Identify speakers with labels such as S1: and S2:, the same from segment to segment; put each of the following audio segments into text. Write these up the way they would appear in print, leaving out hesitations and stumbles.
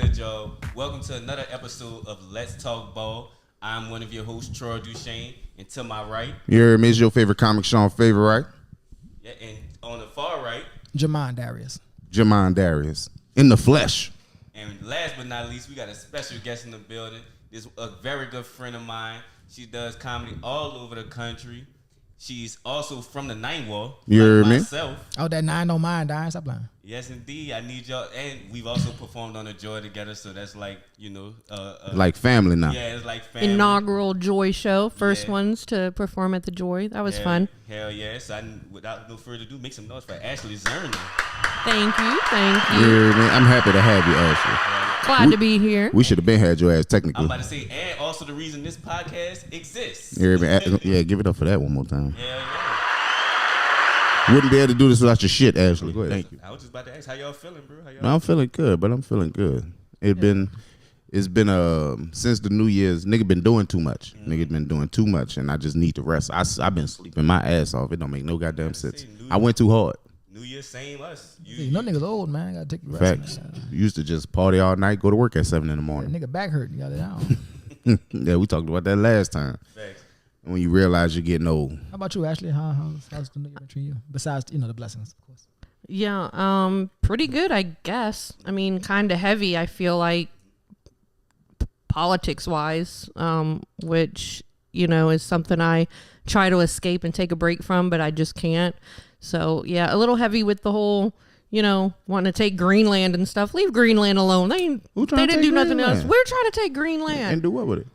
S1: good, y'all? Welcome to another episode of Let's Talk Ball. I'm one of your hosts, Troy Duchesne, and to my right,
S2: Is your favorite comic Sean favorite, right?
S1: Yeah, and on the far right,
S3: Jamon Darius.
S2: In the flesh.
S1: And last but not least, we got a special guest in the building. This is a very good friend of mine. She does comedy all over the country. She's also from the Nine Wall.
S2: You heard me?
S1: Myself.
S3: Oh, that 9 don't mind dying. Stop lying.
S1: Yes, indeed. I need y'all. And we've also performed on the Joy together, so that's like,
S2: like family now.
S1: Yeah, it's like family.
S4: Inaugural Joy show. First ones to perform at the Joy. That was fun.
S1: Hell yeah. So without no further ado, make some noise for Ashley Zoerner.
S4: Thank you.
S2: I'm happy to have you, Ashley.
S4: Glad to be here.
S2: We should have been had your ass technically.
S1: I'm about to say, and also the reason this podcast exists.
S2: Yeah, give it up for that one more time.
S1: Hell yeah.
S2: Wouldn't be able to do this without your shit, Ashley. Go ahead. Thank you.
S1: I was just about to ask, how y'all feeling, bro?
S2: I'm feeling good, but I'm feeling good. It's been since the New Year's, nigga been doing too much. Nigga been doing too much, and I just need to rest. I've been sleeping my ass off. It don't make no goddamn sense. I went too hard.
S1: New Year, same us.
S3: No niggas old, man. Gotta take the rest.
S2: Facts. Used to just party all night, go to work at 7 in the morning.
S3: Nigga back hurt. You got it down.
S2: Yeah, we talked about that last time.
S1: Facts.
S2: When you realize you're getting old.
S3: How about you, Ashley? How's the New Year treating you? Besides, the blessings, of course.
S4: Yeah, pretty good, I guess. I mean, kind of heavy, I feel like, politics-wise, which, is something I try to escape and take a break from, but I just can't. So, yeah, a little heavy with the whole, wanting to take Greenland and stuff. Leave Greenland alone. They didn't do nothing else. We're trying to take Greenland.
S2: And do what with it?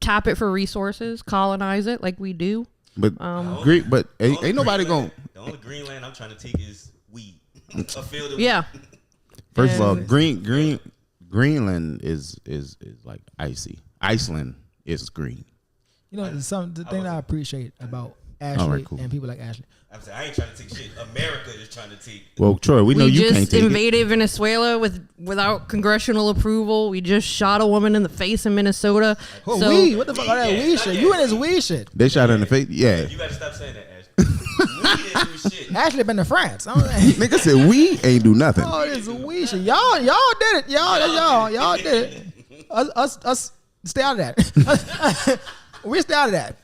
S4: Tap it for resources, colonize it like we do.
S2: But ain't nobody going.
S1: The only Greenland I'm trying to take is weed. A field of
S4: yeah.
S1: weed.
S2: First of all, Greenland is like icy. Iceland is green.
S3: The thing that I appreciate about Ashley and people like Ashley.
S1: I'm saying I ain't trying to take shit. America is trying to take.
S2: Well, Troy, we know you can't take it.
S4: We just invaded Venezuela without congressional approval. We just shot a woman in the face in Minnesota.
S3: What the fuck are that weed shit? You and his weed shit.
S2: They shot her in the face. Yeah.
S1: You gotta stop saying that, Ashley. Weed ain't do shit.
S3: Ashley been to France.
S2: Nigga said we ain't do nothing.
S3: Oh, this weed shit. Y'all did it. Y'all did it. Us stay out of that. We stay out of that.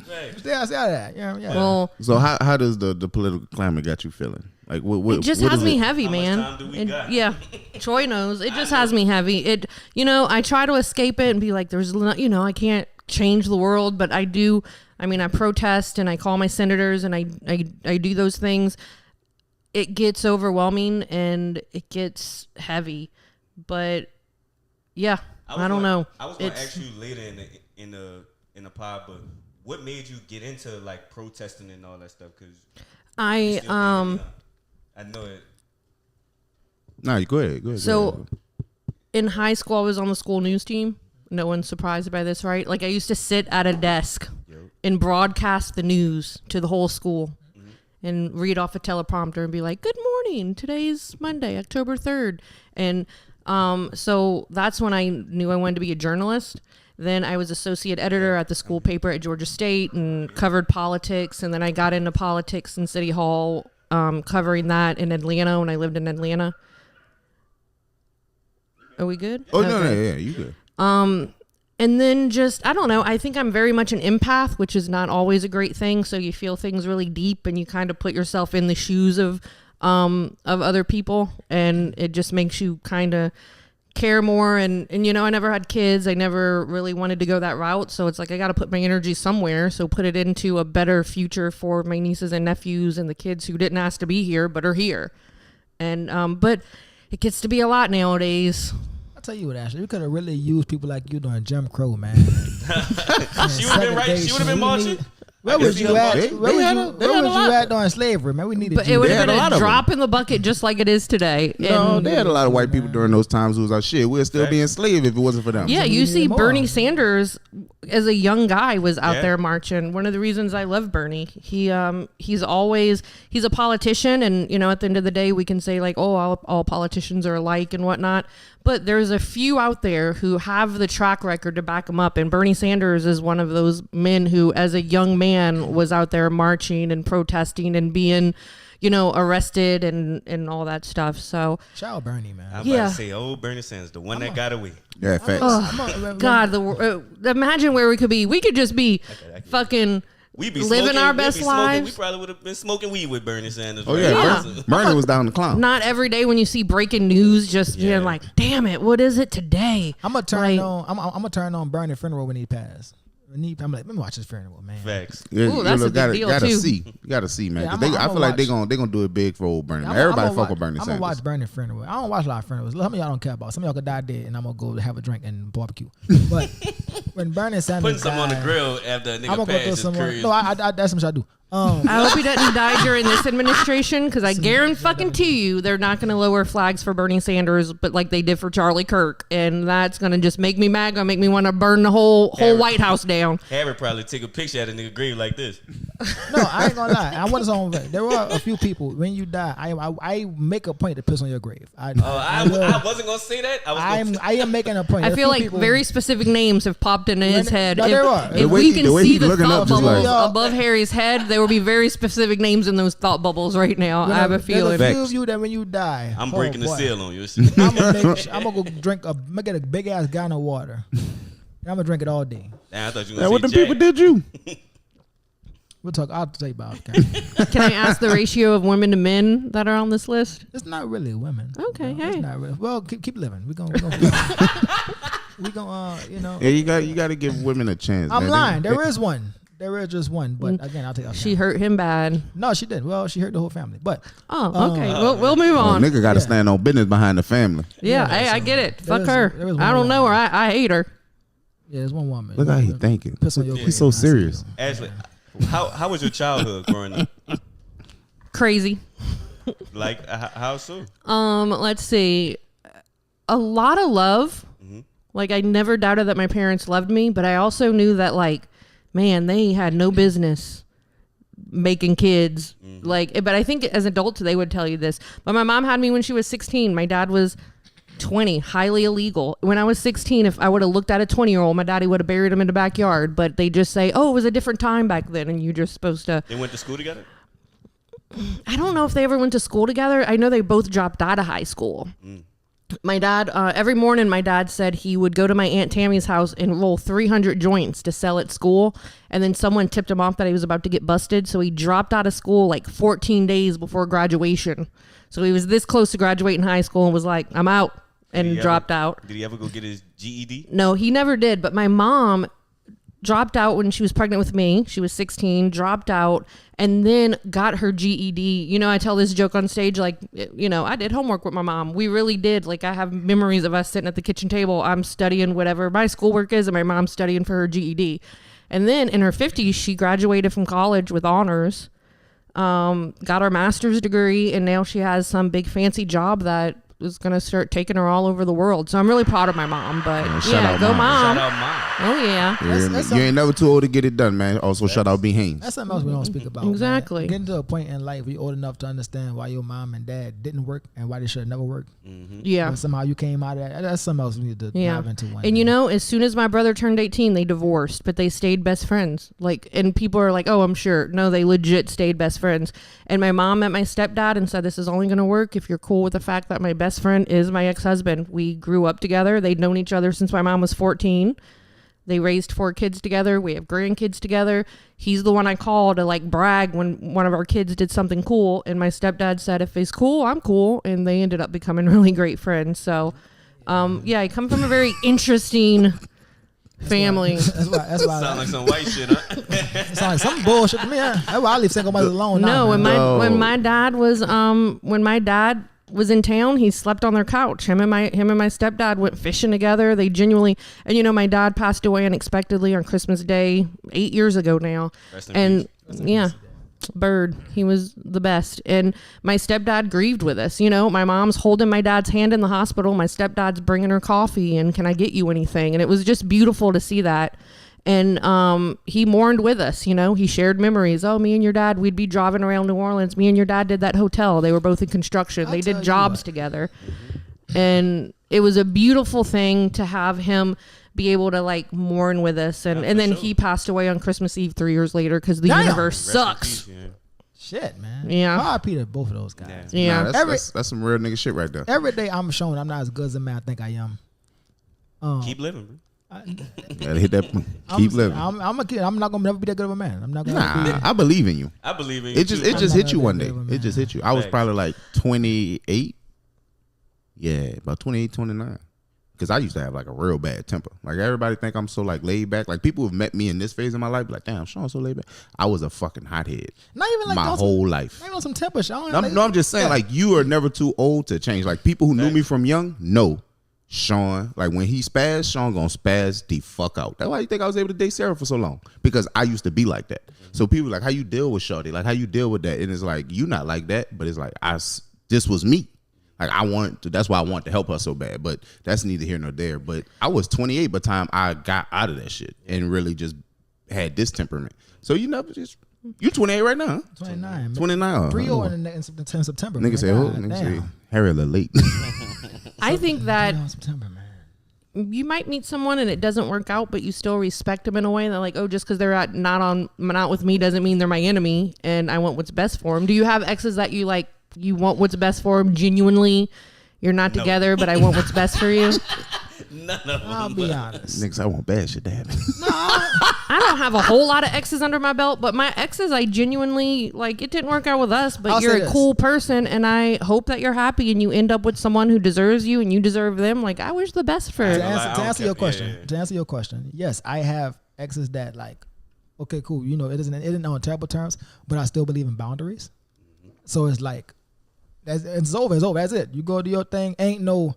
S1: Right.
S3: Stay out of that. Yeah.
S4: Well,
S2: so how does the political climate got you feeling? Like what
S4: it just has me heavy, man.
S1: How much time do we got?
S4: Yeah, Troy knows. It just has me heavy. I try to escape it and be like, I can't change the world, but I do. I mean, I protest and I call my senators and I do those things. It gets overwhelming and it gets heavy, but yeah, I don't know.
S1: I was gonna ask you later in the pod, but what made you get into like protesting and all that stuff? Because I know it.
S2: No, you go ahead.
S4: So in high school, I was on the school news team. No one's surprised by this, right? Like I used to sit at a desk and broadcast the news to the whole school and read off a teleprompter and be like, "Good morning. Today's Monday, October 3rd." And so that's when I knew I wanted to be a journalist. Then I was associate editor at the school paper at Georgia State and covered politics. And then I got into politics in City Hall, covering that in Atlanta when I lived in Atlanta. Are we good?
S2: Oh, okay. No, yeah, you good.
S4: And then I don't know, I think I'm very much an empath, which is not always a great thing. So you feel things really deep and you kind of put yourself in the shoes of other people. And it just makes you kind of care more. And I never had kids. I never really wanted to go that route. So it's like, I got to put my energy somewhere. So put it into a better future for my nieces and nephews and the kids who didn't ask to be here, but are here. And, but it gets to be a lot nowadays.
S3: I'll tell you what, Ashley, we could have really used people like you during Jim Crow, man.
S1: She would have been right. She would have been marching.
S3: Where was you at? Where was you at during slavery, man? We needed.
S4: But it would have been a drop in the bucket, just like it is today.
S2: No, they had a lot of white people during those times who was like, "Shit, we'd still be enslaved if it wasn't for them."
S4: Yeah, you see, Bernie Sanders, as a young guy, was out there marching. One of the reasons I love Bernie, he's a politician, and at the end of the day, we can say like, "Oh, all politicians are alike" and whatnot. But there's a few out there who have the track record to back them up, and Bernie Sanders is one of those men who, as a young man, man was out there marching and protesting and being, arrested and all that stuff. So
S3: shout out Bernie, man.
S1: I'm about to say old Bernie Sanders, the one that got away.
S2: Yeah, facts.
S4: God, imagine where we could be. We could just be fucking
S1: We be
S4: living
S1: smoking,
S4: our best lives.
S1: We probably would have been smoking weed with Bernie Sanders.
S2: Oh yeah, Bernie was down the clown.
S4: Not every day when you see breaking news, just being like, "Damn it, what is it today?"
S3: I'm gonna turn on. I'm gonna turn on Bernie funeral when he passed. I'm like, let me watch his funeral, man.
S1: Facts.
S2: Yeah,
S4: Ooh, that's a big deal
S2: gotta
S4: too.
S2: see. You gotta see, man.
S3: Yeah,
S2: 'Cause
S3: I'm
S2: I feel like they gonna do it big for old Bernie.
S3: I'm
S2: Everybody
S3: gonna
S2: fuck with Bernie
S3: I'm
S2: Sanders.
S3: gonna watch Bernie funeral. I don't watch a lot of funerals. Some of y'all don't care about. Some of y'all could die dead, and I'm gonna go have a drink and barbecue. But when Bernie Sanders
S1: Putting something on the grill after a
S3: I'm
S1: nigga
S3: gonna go
S1: passed
S3: through
S1: is
S3: some.
S1: curious.
S3: No, that's some shit I do.
S4: I hope he doesn't die during this administration, because I guarantee you they're not going to lower flags for Bernie Sanders, but like they did for Charlie Kirk, and that's going to just make me mad. Gonna make me want to burn the whole White House down.
S1: Harry probably take a picture at a nigga grave like this.
S3: No, I ain't gonna lie. I want to say there were a few people when you die. I make a point to piss on your grave. I
S1: wasn't gonna say that.
S3: I am making a point.
S4: I
S3: There
S4: feel
S3: are
S4: like
S3: people,
S4: very specific names have popped into his head.
S3: No, there are.
S4: If
S2: way
S4: we
S2: he-
S4: can
S2: the way
S4: see
S2: he
S4: the
S2: looking
S4: thought
S2: up just
S4: bubbles
S2: like-
S4: above Harry's head, there will be very specific names in those thought bubbles right now. I have a feeling.
S3: There's a few of you that when you die,
S1: I'm breaking the seal on your shit.
S3: I'm gonna go drink I'm gonna get a big ass gallon of water. And I'm gonna drink it all day.
S1: Damn, I thought you were
S2: Yeah,
S1: gonna
S2: what
S1: say
S2: them
S1: Jack.
S2: people did you?
S3: We'll talk. I'll tell you about it.
S4: Can I ask the ratio of women to men that are on this list?
S3: It's not really women.
S4: Okay,
S3: You know, It's
S4: hey.
S3: not really. Well, keep living. We gonna
S2: Yeah, you got to give women a chance.
S3: I'm
S2: man.
S3: lying. There is one. There is just one. But again, I'll take that.
S4: She hurt him bad.
S3: No, she did. Well, she hurt the whole family. But
S4: Oh, okay. We'll move on.
S2: Nigga got to
S3: Yeah.
S2: stand on business behind the family.
S4: Yeah,
S3: Yeah,
S4: hey, I
S3: so
S4: get it.
S3: there
S4: Fuck
S3: is-
S4: her.
S3: there is
S4: I
S3: one
S4: don't know her.
S3: woman.
S4: I hate her.
S3: yeah, there's one woman.
S2: Look how he thinking.
S3: Piss on your
S2: He's so
S3: grave. I see
S2: serious.
S3: you.
S1: Ashley, how was your childhood growing up?
S4: Crazy.
S1: Like how so?
S4: Let's see. A lot of love. Like, I never doubted that my parents loved me, but I also knew that, like, man, they had no business making kids. Like, but I think as adults, they would tell you this. But my mom had me when she was 16. My dad was 20, highly illegal. When I was 16, if I would have looked at a 20-year-old, my daddy would have buried him in the backyard. But they just say, oh, it was a different time back then, and you're just supposed to.
S1: They went to school together?
S4: I don't know if they ever went to school together. I know they both dropped out of high school. My dad, every morning, my dad said he would go to my Aunt Tammy's house and roll 300 joints to sell at school. And then someone tipped him off that he was about to get busted. So he dropped out of school like 14 days before graduation. So he was this close to graduating high school and was like, I'm out, and dropped out.
S1: Did he ever go get his GED?
S4: No, he never did. But my mom dropped out when she was pregnant with me. She was 16, dropped out, and then got her GED. You know, I tell this joke on stage, like, you know, I did homework with my mom. We really did. Like, I have memories of us sitting at the kitchen table. I'm studying whatever my schoolwork is, and my mom's studying for her GED. And then in her 50s, she graduated from college with honors, got her master's degree, and now she has some big fancy job that is going to start taking her all over the world. So I'm really proud of my mom. But
S2: shout
S4: yeah,
S2: out
S4: go
S2: mom.
S1: Shout
S4: mom.
S1: out mom.
S4: Oh, yeah.
S2: You ain't never too old to get it done, man. Also, shout out B. Haynes.
S3: That's something else we don't speak about.
S4: Exactly.
S3: Man. Getting to a point in life where you're old enough to understand why your mom and dad didn't work and why they should have never worked.
S4: Yeah.
S3: And somehow you came out of that. That's something else we need to
S4: Yeah.
S3: dive into one
S4: And
S3: day.
S4: you know, as soon as my brother turned 18, they divorced, but they stayed best friends. Like, and people are like, oh, I'm sure. No, they legit stayed best friends. And my mom met my stepdad and said, this is only going to work if you're cool with the fact that my best friend is my ex-husband. We grew up together. They'd known each other since my mom was 14. They raised 4 kids together. We have grandkids together. He's the one I call to like brag when one of our kids did something cool. And my stepdad said, if he's cool, I'm cool. And they ended up becoming really great friends. So, yeah, I come from a very interesting family.
S3: That's why
S1: Sound like some white shit, huh?
S3: it sounds like some bullshit to me. Huh? That's why I leave single mothers alone.
S4: No,
S3: now,
S4: when
S3: man.
S4: my dad was in town, he slept on their couch. Him and my stepdad went fishing together. They genuinely, and you know, my dad passed away unexpectedly on Christmas Day 8 years ago now.
S1: Rest in
S4: And
S1: peace.
S4: yeah, Bird, he was the best. And my stepdad grieved with us. You know, my mom's holding my dad's hand in the hospital. My stepdad's bringing her coffee and can I get you anything? And it was just beautiful to see that. And he mourned with us, you know. He shared memories. Oh, me and your dad, we'd be driving around New Orleans. Me and your dad did that hotel. They were both in construction. They did jobs together. And it was a beautiful thing to have him be able to like mourn with us. And then
S1: sure.
S4: he passed away on Christmas Eve 3 years later because the
S3: Damn.
S4: universe
S1: Rest in
S4: sucks.
S1: peace, yeah.
S3: Shit, man.
S4: Yeah.
S3: R.I.P. to both of those guys.
S4: Yeah.
S2: Nah, that's some real nigga shit right there.
S3: Every day I'm showing I'm not as good as a man I think I am.
S1: Keep living, bro.
S2: Gotta hit that. Keep living.
S3: I'm a kid. I'm not gonna never be that good of a man. I'm not gonna
S2: Nah, I believe in you.
S1: I believe in you.
S2: It just
S3: I'm
S2: hit
S3: not
S2: you
S3: gonna
S2: one
S3: be
S2: day.
S3: able to
S2: It just
S3: man.
S2: hit you. I was
S1: Facts.
S2: probably like 28. Yeah, about 28, 29. Because I used to have like a real bad temper. Like everybody think I'm so like laid back. Like people who've met me in this phase of my life, be like, damn, Sean's so laid back. I was a fucking hothead.
S3: Not even like
S2: my
S3: on
S2: whole
S3: some,
S2: life.
S3: Not even on some temper shit.
S2: I'm just saying, like, you are never too old to change. Like, people who knew me from young know Sean, like, when he spazzed, Sean gonna spazz the fuck out. That's why you think I was able to date Sarah for so long. Because I used to be like that. So people like, how you deal with Shorty? Like, how you deal with that? And it's like, you not like that, but it's like, this was me. Like, that's why I want to help her so bad. But that's neither here nor there. But I was 28 by the time I got out of that shit and really just had this temperament. So you never just... You 28 right now, huh?
S3: 29.
S2: 29.
S3: 3-0 in September.
S2: Nigga say, oh, nigga say, Harry late.
S4: I think that
S3: September, man.
S4: you might meet someone and it doesn't work out, but you still respect them in a way that like, oh, just because they're not with me doesn't mean they're my enemy, and I want what's best for them. Do you have exes that you like? You want what's best for them genuinely? You're not together, but I want what's best for you.
S1: None of them.
S3: I'll be honest.
S2: Niggas, I want bad shit to happen.
S4: I don't have a whole lot of exes under my belt, but my exes, I genuinely like. It didn't work out with us, but
S3: I'll
S4: you're
S3: say
S4: a
S3: this.
S4: cool person, and I hope that you're happy and you end up with someone who deserves you and you deserve them. Like, I wish the best for.
S3: To
S1: gonna lie, I
S3: answer,
S1: don't
S3: answer
S1: care.
S3: your question,
S1: Yeah, yeah.
S3: to answer your question, yes, I have exes that like, okay, cool. You know, it isn't on terrible terms, but I still believe in boundaries. So it's like, it's over. It's over. That's it. You go do your thing. Ain't no,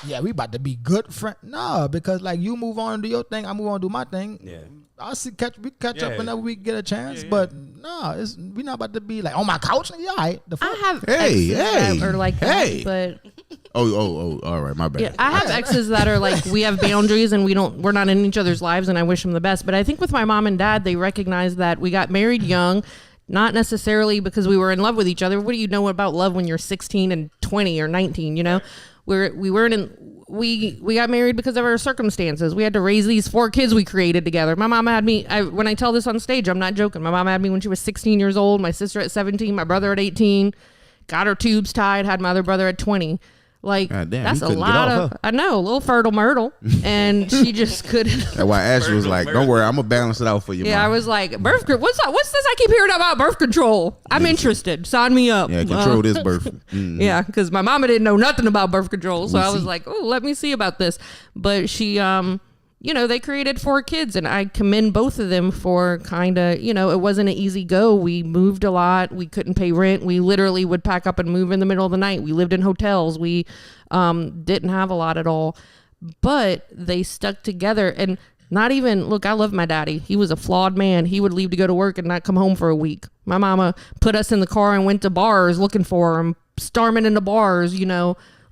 S3: yeah, we about to be good friend. No, because like you move on and do your thing, I move on and do my thing.
S1: Yeah.
S3: We catch up
S1: Yeah.
S3: whenever we get a chance.
S1: Yeah.
S3: But no, we not about to be like on my couch. Yeah, all right. The fuck?
S4: I have
S2: Hey,
S4: exes that are like
S2: hey.
S4: that, but
S2: Oh, all right, my bad.
S4: yeah, I have exes that are like, we have boundaries and we're not in each other's lives, and I wish them the best. But I think with my mom and dad, they recognize that we got married young. Not necessarily because we were in love with each other. What do you know about love when you're 16 and 20 or 19? You know, we got married because of our circumstances. We had to raise these 4 kids we created together. My mom had me. When I tell this on stage, I'm not joking. My mom had me when she was 16 years old. My sister at 17. My brother at 18. Got her tubes tied. Had my other brother at 20. Like,
S2: God damn,
S4: that's
S2: you
S4: a
S2: couldn't get
S4: lot
S2: off,
S4: of.
S2: huh?
S4: I know, a little fertile myrtle, and she just couldn't.
S2: That's why Ashley was like, don't worry, I'm going to balance it out for you,
S4: Yeah,
S2: Mom.
S4: I was like, birth control. What's this I keep hearing about birth control? I'm interested. Sign me up.
S2: Yeah, control this birth.
S4: Yeah, because my mama didn't know nothing about birth control, so
S2: We
S4: I was
S2: see.
S4: like, oh, let me see about this. But she, they created 4 kids, and I commend both of them for kind of, it wasn't an easy go. We moved a lot. We couldn't pay rent. We literally would pack up and move in the middle of the night. We lived in hotels. We didn't have a lot at all, but they stuck together. And not even, look, I love my daddy. He was a flawed man. He would leave to go to work and not come home for a week. My mama put us in the car and went to bars looking for him, storming into bars,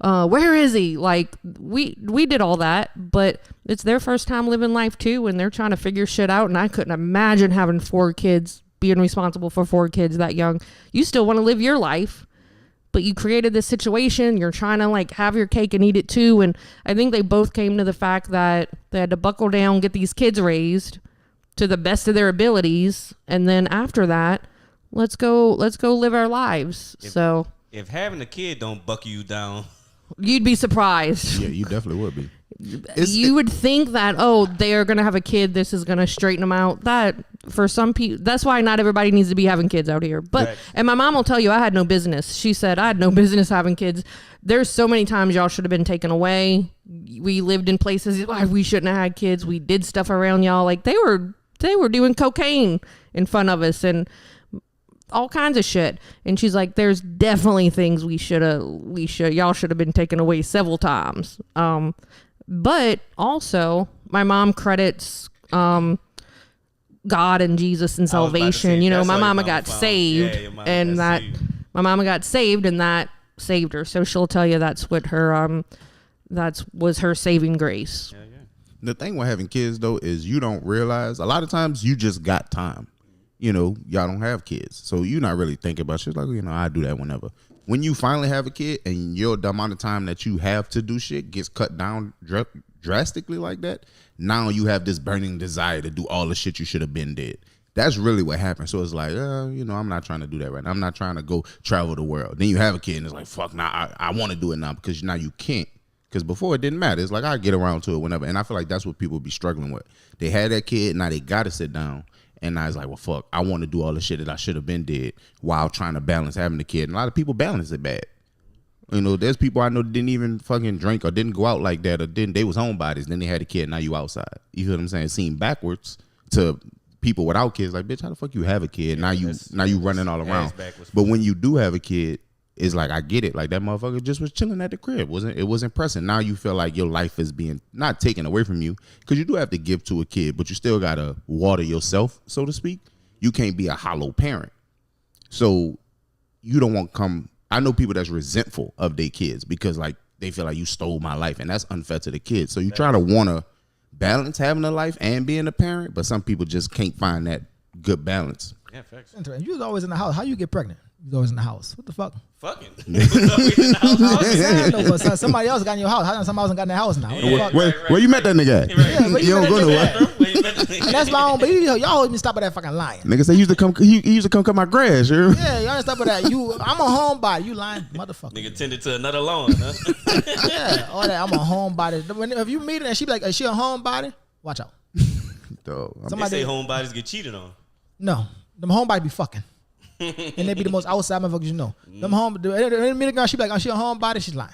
S4: where is he? Like, we did all that, but it's their first time living life too, and they're trying to figure shit out. And I couldn't imagine having 4 kids, being responsible for 4 kids that young. You still want to live your life, but you created this situation. You're trying to like have your cake and eat it too. And I think they both came to the fact that they had to buckle down, get these kids raised to the best of their abilities, and then after that, let's go live our lives. So
S1: If having a kid don't buckle you down,
S4: you'd be surprised.
S2: Yeah, you definitely would be.
S4: You would think that, oh, they are going to have a kid, this is going to straighten them out. That, for some people, that's why not everybody needs to be having kids out here. But,
S1: Right.
S4: and my mom will tell you, I had no business. She said, I had no business having kids. There's so many times y'all should have been taken away. We lived in places why we shouldn't have had kids. We did stuff around y'all. Like, they were doing cocaine in front of us and all kinds of shit. And she's like, there's definitely things y'all should have been taken away several times. But also, my mom credits God and Jesus and
S1: I was about to
S4: salvation.
S1: say,
S4: My
S1: that's how your
S4: mama
S1: mama
S4: got
S1: found-
S4: saved,
S1: yeah, your mama
S4: and
S1: got
S4: that
S1: saved.
S4: my mama got saved, and that saved her. So she'll tell you that's what her was her saving grace.
S2: The thing with having kids, though, is you don't realize a lot of times you just got time. Y'all don't have kids. So you're not really thinking about shit like, I do that whenever. When you finally have a kid and the amount of time that you have to do shit gets cut down drastically like that, now you have this burning desire to do all the shit you should have been did. That's really what happened. So it's like, I'm not trying to do that right now. I'm not trying to go travel the world. Then you have a kid and it's like, fuck, now I want to do it now because now you can't. Because before it didn't matter. It's like I get around to it whenever. And I feel like that's what people be struggling with. They had that kid, now they got to sit down. And now it's like, well, fuck, I want to do all the shit that I should have been did while trying to balance having the kid. And a lot of people balance it bad. There's people I know that didn't even fucking drink or didn't go out like that or they was homebodies. Then they had a kid, now you outside. You feel what I'm saying? It seemed backwards to people without kids. Like, bitch, how the fuck you have a kid? Now you running all around. But when you do have a kid, it's like, I get it. Like, that motherfucker just was chilling at the crib. It wasn't pressing. Now you feel like your life is being not taken away from you because you do have to give to a kid, but you still got to water yourself, so to speak. You can't be a hollow parent. So you don't want to come. I know people that's resentful of their kids because, like, they feel like you stole my life, and that's unfair to the kids. So you try to want to balance having a life and being a parent, but some people just can't find that good balance.
S1: Yeah, facts.
S3: You was always in the house. How you get pregnant? You was always in the house. What the fuck?
S1: Fucking.
S3: Somebody else got in your house. How somebody else got in the house now?
S1: Yeah,
S2: Where you met that nigga at?
S3: Yeah,
S2: you don't go nowhere.
S3: And that's my own. But y'all always been stop at that fucking lying.
S2: Nigga say he used to come cut my grass.
S3: Yeah, y'all ain't stop at that. I'm a homebody. You lying, motherfucker.
S1: Nigga tended to another lawn, huh?
S3: Yeah, all that. I'm a homebody. If you meet her and she be like, is she a homebody? Watch out.
S1: They say homebodies get cheated on.
S3: No, them homebodies be fucking. And they be the most outside motherfuckers you know. Them girl, she be like, oh, she a homebody, she's lying.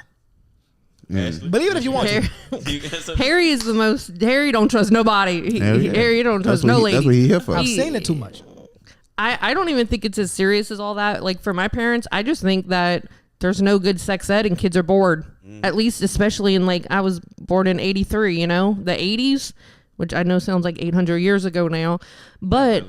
S1: Ashley?
S3: Believe it if you want to.
S4: Harry is the most. Harry don't trust nobody. Harry don't trust no lady.
S2: That's what he here for.
S3: I've seen it too much.
S4: I don't even think it's as serious as all that. Like, for my parents, I just think that there's no good sex ed and kids are bored. At least, especially in, like, I was born in 83, the 80s, which I know sounds like 800 years ago now. But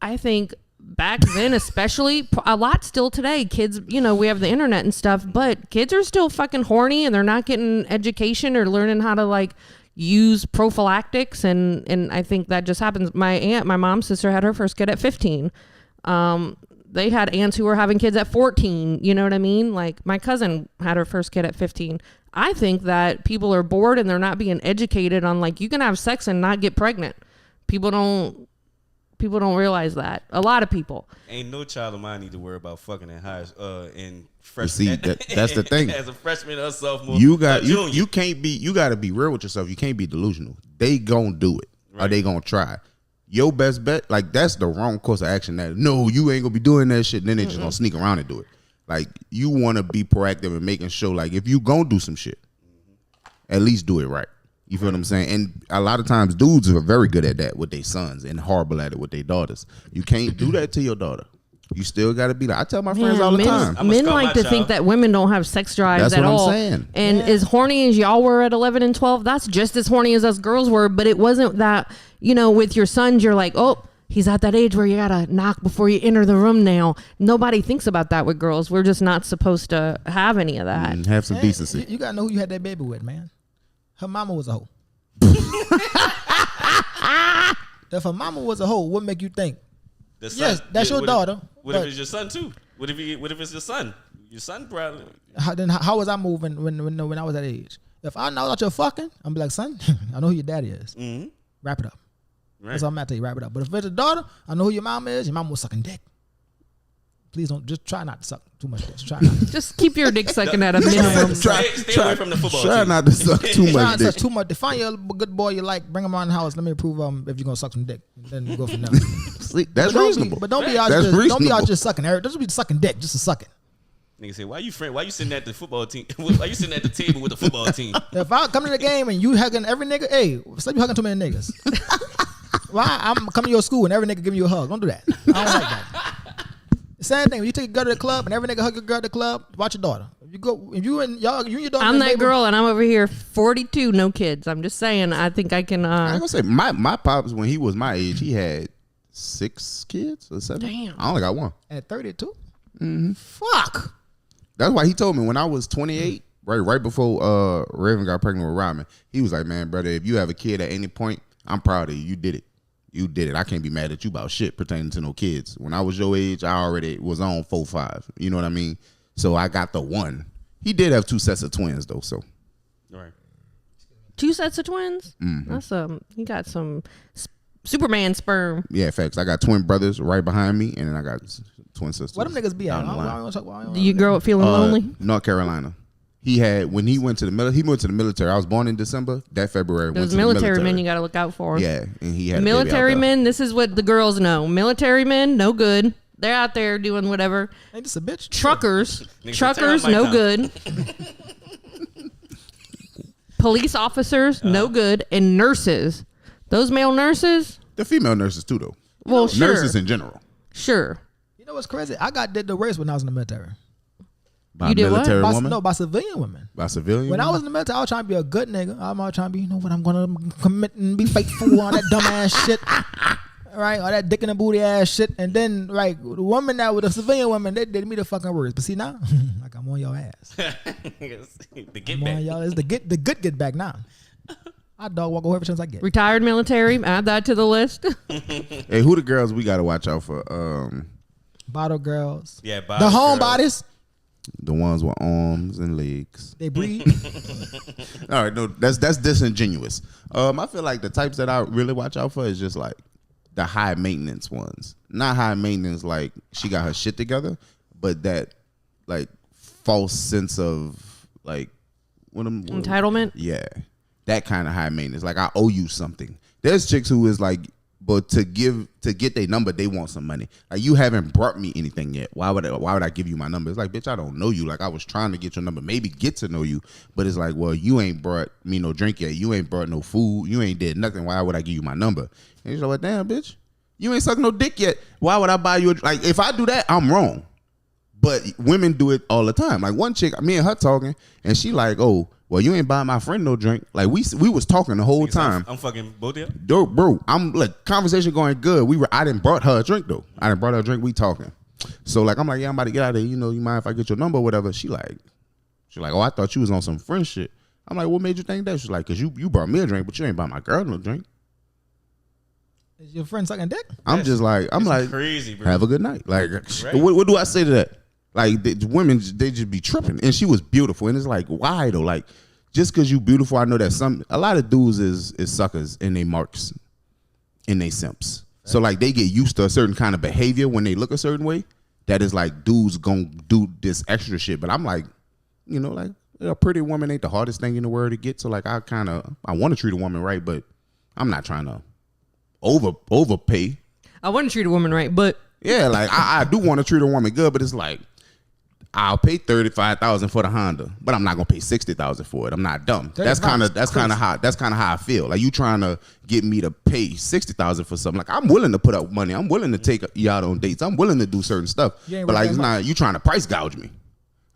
S4: I think back then, especially, a lot still today, kids, we have the internet and stuff, but kids are still fucking horny and they're not getting education or learning how to, like, use prophylactics. And I think that just happens. My mom's sister had her first kid at 15. They had aunts who were having kids at 14. You know what I mean? Like, my cousin had her first kid at 15. I think that people are bored and they're not being educated on, like, you can have sex and not get pregnant. People don't realize that. A lot of people.
S1: Ain't no child of mine need to worry about fucking in freshman.
S2: See, that's the thing.
S1: As a freshman or sophomore,
S2: you got to be real with yourself. You can't be delusional. They gonna do it, or they gonna try. Your best bet, like, that's the wrong course of action. That no, you ain't gonna be doing that shit. And then they just gonna sneak around and do it. Like, you want to be proactive and making sure, like, if you gonna do some shit, at least do it right. You feel what I'm saying? And a lot of times dudes are very good at that with their sons and horrible at it with their daughters. You can't do that to your daughter. You still got to be like, I tell my friends all the time.
S4: Men like to think that women don't have sex drives at all.
S2: That's what I'm saying.
S4: And as horny as y'all were at 11 and 12, that's just as horny as us girls were. But it wasn't that, with your sons, you're like, oh, he's at that age where you got to knock before you enter the room now. Nobody thinks about that with girls. We're just not supposed to have any of that.
S2: Have some decency.
S3: You got to know who you had that baby with, man. Her mama was a hoe. If her mama was a hoe, what make you think? Yes, that's your daughter.
S1: What if it's your son too? What if it's your son? Your son probably.
S3: How was I moving when I was that age? If I know that you're fucking, I'm be like, son, I know who your daddy is. Mm-hmm. Wrap it up. Right. That's all I'm at to you. Wrap it up. But if it's a daughter, I know who your mom is. Your mom was sucking dick. Please don't. Just try not to suck too much dick. Try not.
S4: Just keep your dick sucking at a minimum.
S1: Stay away from the football team.
S2: Try not to suck too much dick.
S3: Too much. Define your good boy you like. Bring him around the house. Let me prove if you're gonna suck some dick. Then you go from there.
S2: See, that's reasonable.
S3: But don't be out just sucking. Don't be sucking dick just to suck it.
S1: Nigga say, why you sitting at the football team? Why you sitting at the table with the football team?
S3: If I come to the game and you hugging every nigga, hey, stop you hugging too many niggas. Why I'm coming to your school and every nigga giving you a hug? Don't do that. I don't like that. The same thing. When you take a girl to the club and every nigga hug a girl at the club, watch your daughter. If you and your daughter.
S4: I'm that girl and I'm over here 42, no kids. I'm just saying. I think I can.
S2: I gonna say my pops when he was my age, he had 6 kids or 7.
S4: Damn.
S2: I only got 1
S3: at 32.
S2: Mm-hmm.
S3: Fuck.
S2: That's why he told me when I was 28, right before Raven got pregnant with Rodman, he was like, man, brother, if you have a kid at any point, I'm proud of you. You did it. You did it. I can't be mad at you about shit pertaining to no kids. When I was your age, I already was on 4-5. You know what I mean? So I got the 1. He did have 2 sets of twins though. So,
S1: all right.
S4: 2 sets of twins. That's you got some Superman sperm.
S2: Yeah, facts. I got twin brothers right behind me, and then I got twin sisters.
S3: What them niggas be at?
S4: Do you grow up feeling lonely?
S2: North Carolina. When he went to the military. I was born in December. That February.
S4: Those military men, you got to look out for.
S2: Yeah, and he had
S4: military men. This is what the girls know. Military men, no good. They're out there doing whatever.
S3: Ain't this a bitch?
S4: Truckers, no good. Police officers, no good, and nurses. Those male nurses.
S2: The female nurses too, though.
S4: Well, sure.
S2: Nurses in general.
S4: Sure.
S3: You know what's crazy? I got did the race when I was in the military.
S2: By
S4: you did
S2: military
S4: what?
S2: woman?
S3: By civilian women.
S2: By civilian
S3: When
S2: women?
S3: I was in the military, I was trying to be a good nigga. I'm all trying to be, what I'm going to commit and be faithful on that dumb ass shit. Right? All that dick in the booty ass shit. And then, the woman that with the civilian women, they did me the fucking words. But see now, I'm on your ass.
S1: The get
S3: I'm
S1: back.
S3: on y'all. It's the good get back now. I dog walk whoever chance I get.
S4: Retired military. Add that to the list.
S2: Hey, who the girls we got to watch out for?
S3: Bottle girls.
S1: Yeah,
S3: The homebodies.
S2: The ones with arms and legs.
S3: They breed.
S2: All right, no, that's disingenuous. I feel like the types that I really watch out for is just like the high maintenance ones. Not high maintenance like she got her shit together, but that like false sense of like
S4: Entitlement.
S2: Yeah, that kind of high maintenance. Like I owe you something. There's chicks who is like, but to get their number, they want some money. Like you haven't brought me anything yet. Why would I give you my number? It's like, bitch, I don't know you. Like I was trying to get your number, maybe get to know you, but it's like, well, you ain't brought me no drink yet. You ain't brought no food. You ain't did nothing. Why would I give you my number? And you're like, damn, bitch, you ain't sucked no dick yet. Why would I buy you? Like if I do that, I'm wrong. But women do it all the time. Like one chick, me and her talking, and she like, oh, well, you ain't buying my friend no drink. Like we was talking the whole time.
S1: I'm fucking both of you.
S2: Bro, I'm like conversation going good. I didn't brought her a drink though. I didn't brought her a drink. We talking. So like I'm like, yeah, I'm about to get out of here. You mind if I get your number or whatever? She like, oh, I thought you was on some friend shit. I'm like, what made you think that? She's like, cause you brought me a drink, but you ain't buy my girl no drink.
S3: Is your friend sucking dick?
S2: I'm like,
S1: crazy, bro.
S2: Have a good night. Like,
S1: Right.
S2: what do I say to that? Like the women, they just be tripping, and she was beautiful, and it's like, why though? Like, just because you beautiful, I know that a lot of dudes is suckers and they marks and they simps. Right. So like they get used to a certain kind of behavior when they look a certain way. That is like dudes gonna do this extra shit. But I'm like, like a pretty woman ain't the hardest thing in the world to get. So like I want to treat a woman right, but I'm not trying to overpay.
S4: I want to treat a woman right, but
S2: yeah, like I do want to treat a woman good, but it's like, I'll pay $35,000 for the Honda, but I'm not gonna pay $60,000 for it. I'm not dumb. That's kind of how I feel. Like you trying to get me to pay $60,000 for something. Like I'm willing to put up money. I'm willing to take you out on dates. I'm willing to do certain stuff. But like it's not you trying to price gouge me.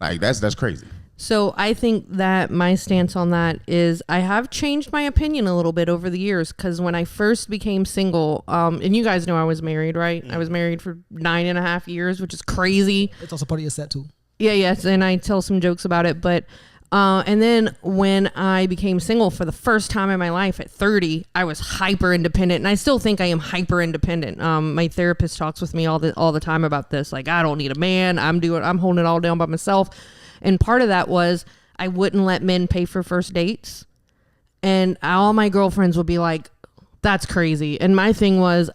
S2: Like that's crazy.
S4: So I think that my stance on that is I have changed my opinion a little bit over the years, because when I first became single, and you guys know I was married, right? I was married for 9.5 years, which is crazy.
S3: It's also part of your set too.
S4: Yeah, yes, and I tell some jokes about it, but and then when I became single for the first time in my life at 30, I was hyper independent, and I still think I am hyper independent. My therapist talks with me all the time about this. Like, I don't need a man. I'm holding it all down by myself. And part of that was I wouldn't let men pay for first dates, and all my girlfriends would be like, "That's crazy." And my thing was,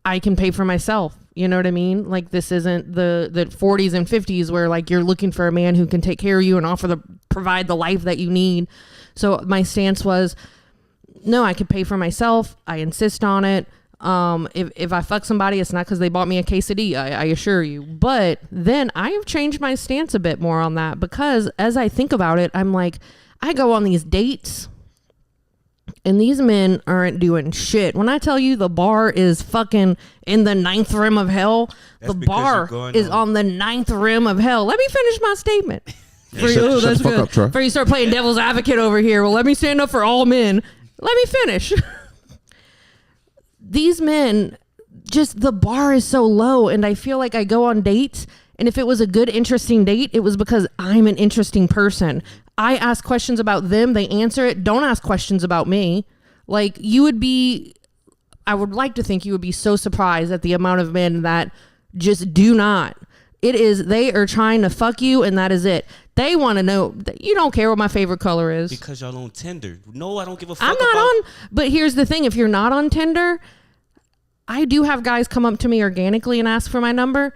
S4: I can pay for myself. You know what I mean? Like, this isn't the 40s and 50s where like you're looking for a man who can take care of you and provide the life that you need. So my stance was, no, I could pay for myself. I insist on it. If I fuck somebody, it's not because they bought me a quesadilla, I assure you. But then I have changed my stance a bit more on that, because as I think about it, I'm like, I go on these dates and these men aren't doing shit. When I tell you the bar is fucking in the 9th rim of hell, the bar is on the 9th rim of hell. Let me finish my statement.
S2: Shut the fuck up, Troy.
S4: Before you start playing devil's advocate over here, well, let me stand up for all men. Let me finish. These men, just the bar is so low, and I feel like I go on dates, and if it was a good, interesting date, it was because I'm an interesting person. I ask questions about them, they answer it. Don't ask questions about me. Like, I would like to think you would be so surprised at the amount of men that just do not It is, they are trying to fuck you, and that is it. They want to know, you don't care what my favorite color is.
S1: Because y'all on Tinder. No, I don't give a fuck.
S4: I'm not on, but here's the thing. If you're not on Tinder, I do have guys come up to me organically and ask for my number.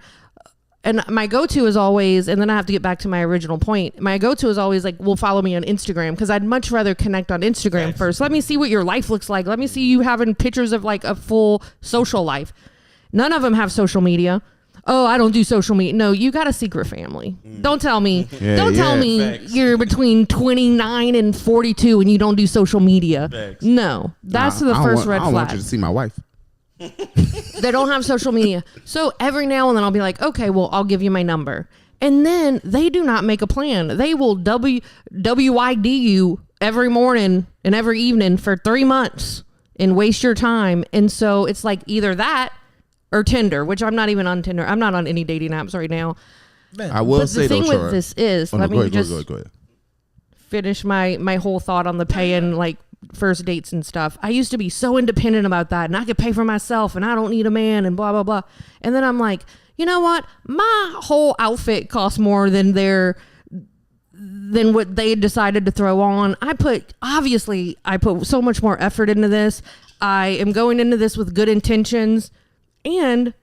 S4: And my go-to is always, and then I have to get back to my original point. My go-to is always like, well, follow me on Instagram, because I'd much rather connect on Instagram first. Let me see what your life looks like. Let me see you having pictures of like a full social life. None of them have social media. Oh, I don't do social media. No, you got a secret family. Don't tell me. Don't tell me
S1: Facts.
S4: you're between 29 and 42 and you don't do social media.
S1: Facts.
S4: No, that's the first red
S2: I don't
S4: flag.
S2: want you to see my wife.
S4: They don't have social media. So every now and then I'll be like, okay, well, I'll give you my number. And then they do not make a plan. They will WID you every morning and every evening for 3 months and waste your time. And so it's like either that or Tinder, which I'm not even on Tinder. I'm not on any dating apps right now.
S3: Man,
S2: I will
S4: But
S2: say
S4: the thing
S2: though,
S4: with this is,
S2: oh, no,
S4: let
S2: go
S4: me
S2: ahead,
S4: just
S2: go ahead.
S4: finish my whole thought on the paying like first dates and stuff. I used to be so independent about that, and I could pay for myself, and I don't need a man, and blah blah blah. And then I'm like, you know what? My whole outfit costs more than what they decided to throw on. I put so much more effort into this. I am going into this with good intentions, and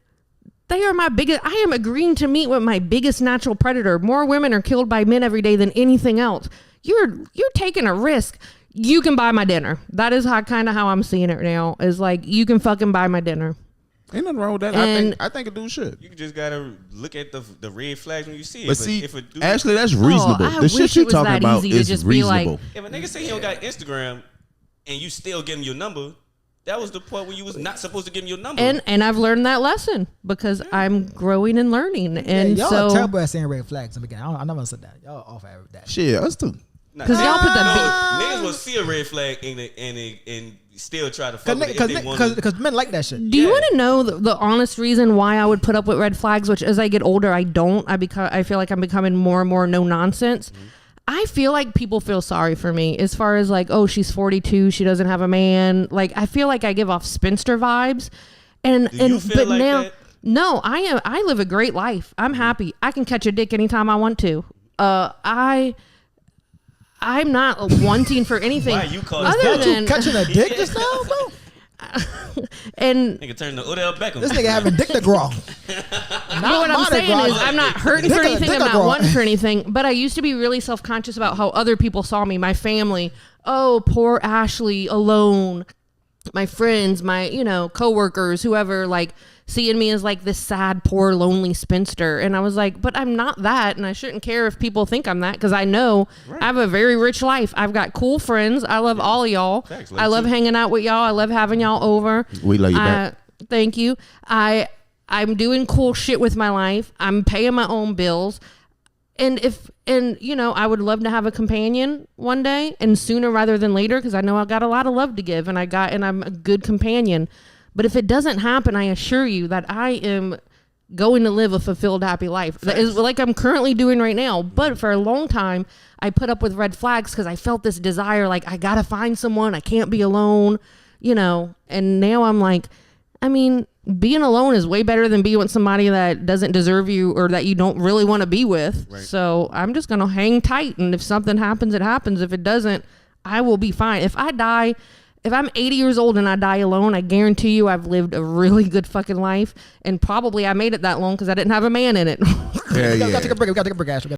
S4: they are my biggest. I am agreeing to meet with my biggest natural predator. More women are killed by men every day than anything else. You're taking a risk. You can buy my dinner. That is how I'm seeing it now. Is like, you can fucking buy my dinner.
S2: Ain't nothing wrong with that.
S4: And
S2: I think a dude should.
S1: You just gotta look at the red flags when you see it.
S2: But see,
S1: if a dude,
S2: Ashley, that's reasonable.
S4: I
S2: The
S4: wish
S2: shit you
S4: it was
S2: talking
S4: that
S2: about
S4: easy to
S2: is
S4: just be like-
S2: reasonable.
S1: if a nigga say he don't got Instagram and you still give him your number, that was the point when you was not supposed to give him your number.
S4: And I've learned that lesson because I'm growing and learning. And
S3: y'all
S4: so
S3: are terrible at saying red flags. I'm not gonna say that. Y'all off at that.
S2: Shit, us too.
S4: because y'all put the
S1: niggas will see a red flag and still try to fuck with it if they want to.
S3: Because men like that shit.
S4: Do you want to know the honest reason why I would put up with red flags, which as I get older, I don't? I feel like I'm becoming more and more no nonsense. Mm-hmm. I feel like people feel sorry for me as far as like, oh, she's 42, she doesn't have a man. Like, I feel like I give off spinster vibes.
S1: Do you feel
S4: but
S1: like
S4: now,
S1: that?
S4: no, I live a great life. I'm happy. I can catch a dick anytime I want to. I'm not wanting for anything.
S1: Why you call
S4: other
S1: this
S4: than
S3: Catching a dick just now, bro?
S4: and
S1: Nigga turn to Odell Beckham.
S3: This nigga having dick to grow.
S4: but what I'm saying is I'm not hurting for anything. I'm not wanting for anything. But I used to be really self-conscious about how other people saw me, my family. Oh, poor Ashley alone. My friends, my, coworkers, whoever, like seeing me as like this sad, poor, lonely spinster. And I was like, but I'm not that. And I shouldn't care if people think I'm that, because I know I have a very rich life. I've got cool friends. I love all of y'all.
S1: Thanks,
S4: I love hanging out with y'all. I love having y'all over.
S2: We love you back.
S4: Thank you. I'm doing cool shit with my life. I'm paying my own bills. And I would love to have a companion one day, and sooner rather than later, because I know I got a lot of love to give, and I'm a good companion. But if it doesn't happen, I assure you that I am going to live a fulfilled, happy life. That is like I'm currently doing right now. But for a long time, I put up with red flags because I felt this desire, like I gotta find someone. I can't be alone, And now I'm like, being alone is way better than being with somebody that doesn't deserve you or that you don't really want to be with. Right. So I'm just going to hang tight. And if something happens, it happens. If it doesn't, I will be fine. If I'm 80 years old and I die alone, I guarantee you I've lived a really good fucking life. And probably I made it that long because I didn't have a man in it.
S2: Yeah,
S3: We gotta take a break, Ashley.